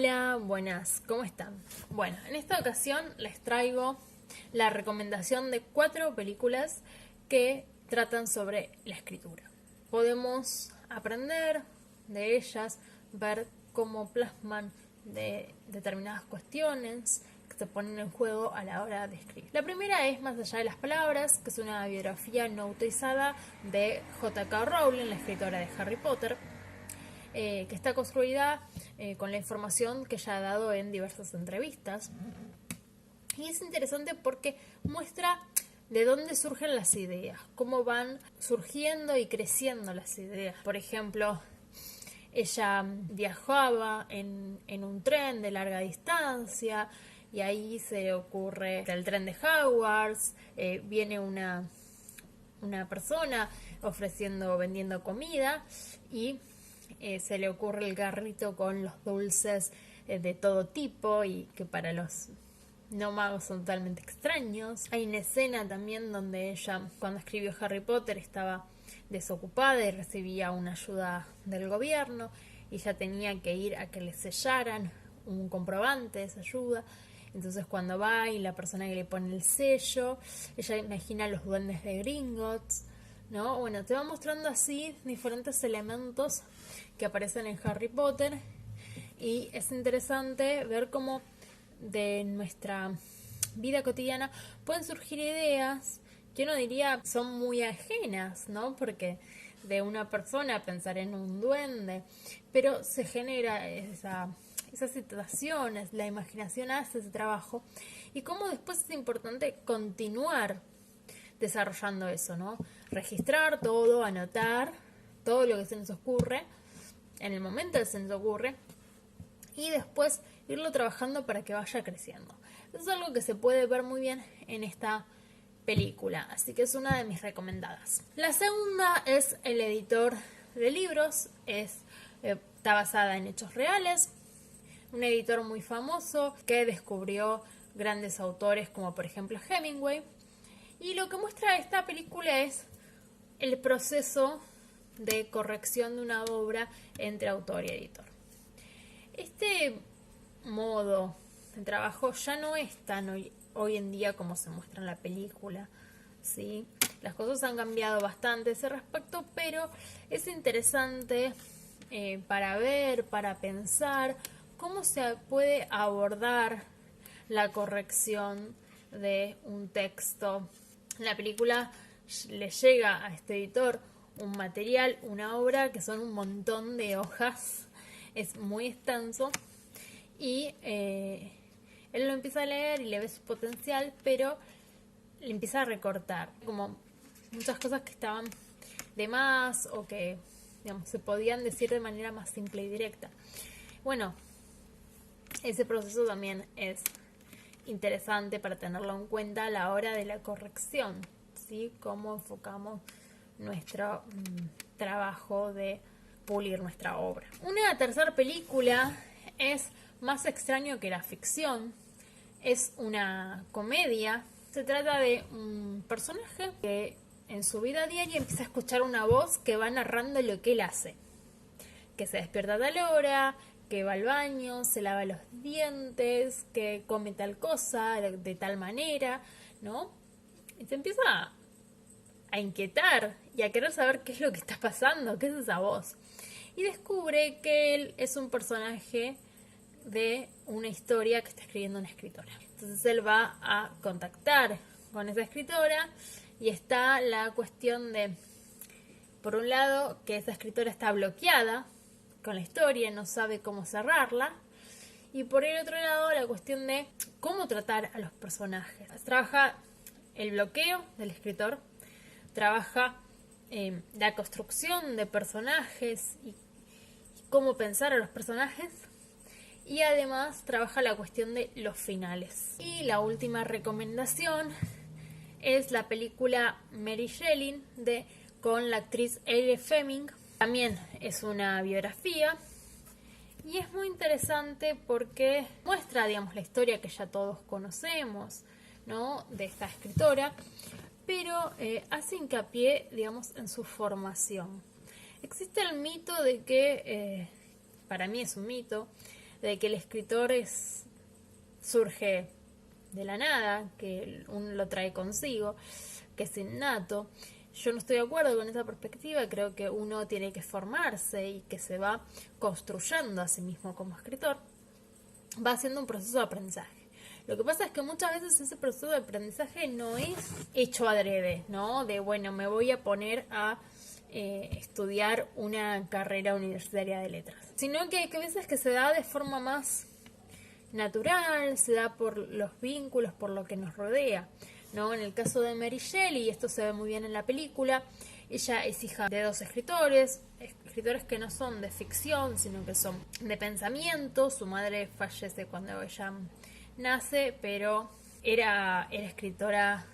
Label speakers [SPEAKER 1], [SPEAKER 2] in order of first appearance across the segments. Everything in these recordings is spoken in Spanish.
[SPEAKER 1] Hola, buenas, ¿cómo están? Bueno, en esta ocasión les traigo la recomendación de 4 películas que tratan sobre la escritura. Podemos aprender de ellas, ver cómo plasman de determinadas cuestiones que se ponen en juego a la hora de escribir. La primera es Más allá de las palabras, que es una biografía no autorizada de J.K. Rowling, la escritora de Harry Potter, que está construida con la información que ella ha dado en diversas entrevistas. Y es interesante porque muestra de dónde surgen las ideas, cómo van surgiendo y creciendo las ideas. Por ejemplo, ella viajaba en un tren de larga distancia y ahí se le ocurre el tren de Hogwarts, viene una persona vendiendo comida y se le ocurre el carrito con los dulces de todo tipo y que para los no magos son totalmente extraños. Hay una escena también donde ella, cuando escribió Harry Potter, estaba desocupada y recibía una ayuda del gobierno y ella tenía que ir a que le sellaran un comprobante de esa ayuda. Entonces cuando va y la persona que le pone el sello, ella imagina los duendes de Gringotts, ¿no? Bueno, te va mostrando así diferentes elementos que aparecen en Harry Potter y es interesante ver cómo de nuestra vida cotidiana pueden surgir ideas que uno diría son muy ajenas, ¿no? Porque de una persona pensar en un duende, pero se genera esas situaciones, la imaginación hace ese trabajo y cómo después es importante continuar desarrollando eso, ¿no? Registrar todo, anotar todo lo que se nos ocurre en el momento que se nos ocurre y después irlo trabajando para que vaya creciendo. Eso es algo que se puede ver muy bien en esta película, así que es una de mis recomendadas. La segunda es El editor de libros, está basada en hechos reales, un editor muy famoso que descubrió grandes autores como por ejemplo Hemingway, y lo que muestra esta película es el proceso de corrección de una obra entre autor y editor. Este modo de trabajo ya no es tan hoy en día como se muestra en la película, ¿sí? Las cosas han cambiado bastante a ese respecto, pero es interesante para ver, para pensar cómo se puede abordar la corrección de un texto. En la película le llega a este editor un material, una obra que son un montón de hojas, es muy extenso y él lo empieza a leer y le ve su potencial, pero le empieza a recortar como muchas cosas que estaban de más o que, digamos, se podían decir de manera más simple y directa. Bueno, ese proceso también es interesante para tenerlo en cuenta a la hora de la corrección, ¿sí? Cómo enfocamos nuestro trabajo de pulir nuestra obra. Una tercera película es Más extraño que la ficción. Es una comedia. Se trata de un personaje que en su vida diaria empieza a escuchar una voz que va narrando lo que él hace. Que se despierta a tal hora, que va al baño, se lava los dientes, que come tal cosa de tal manera, ¿no? Y se empieza a inquietar y a querer saber qué es lo que está pasando, qué es esa voz. Y descubre que él es un personaje de una historia que está escribiendo una escritora. Entonces él va a contactar con esa escritora y está la cuestión de, por un lado, que esa escritora está bloqueada con la historia, no sabe cómo cerrarla, y por el otro lado la cuestión de cómo tratar a los personajes. Trabaja el bloqueo del escritor, trabaja la construcción de personajes y cómo pensar a los personajes, y además trabaja la cuestión de los finales. Y la última recomendación es la película Mary Shelley con la actriz Elle Fleming. También es una biografía y es muy interesante porque muestra, digamos, la historia que ya todos conocemos, ¿no? De esta escritora, pero hace hincapié, digamos, en su formación. Existe el mito de que, para mí es un mito, de que el escritor surge de la nada, que uno lo trae consigo, que es innato. Yo no estoy de acuerdo con esa perspectiva, creo que uno tiene que formarse y que se va construyendo a sí mismo como escritor, va haciendo un proceso de aprendizaje. Lo que pasa es que muchas veces ese proceso de aprendizaje no es hecho adrede, ¿no? De, bueno, me voy a poner a estudiar una carrera universitaria de letras. Sino que hay veces que se da de forma más natural, se da por los vínculos, por lo que nos rodea, ¿no? En el caso de Mary Shelley, y esto se ve muy bien en la película, ella es hija de dos escritores que no son de ficción, sino que son de pensamiento. Su madre fallece cuando ella nace, pero era escritora,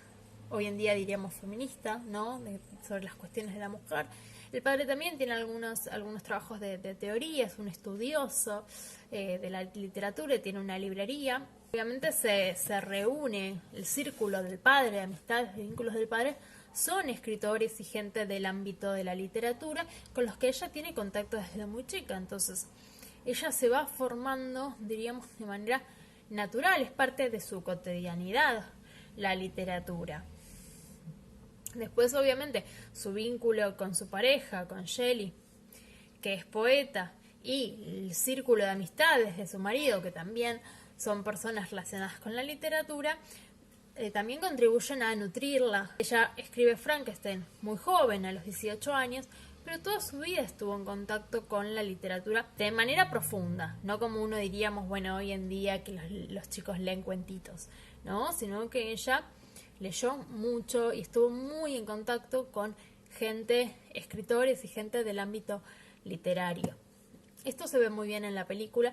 [SPEAKER 1] hoy en día diríamos feminista, ¿no? Sobre las cuestiones de la mujer. El padre también tiene algunos trabajos de teoría, es un estudioso de la literatura y tiene una librería. Obviamente se reúne el círculo del padre, de amistades, de vínculos del padre, son escritores y gente del ámbito de la literatura con los que ella tiene contacto desde muy chica. Entonces ella se va formando, diríamos, de manera natural, es parte de su cotidianidad la literatura. Después, obviamente, su vínculo con su pareja, con Shelley, que es poeta, y el círculo de amistades de su marido, que también son personas relacionadas con la literatura, también contribuyen a nutrirla. Ella escribe Frankenstein muy joven, a los 18 años, pero toda su vida estuvo en contacto con la literatura de manera profunda, no como uno diríamos, bueno, hoy en día que los chicos leen cuentitos, ¿no? Sino que ella leyó mucho y estuvo muy en contacto con gente, escritores y gente del ámbito literario. Esto se ve muy bien en la película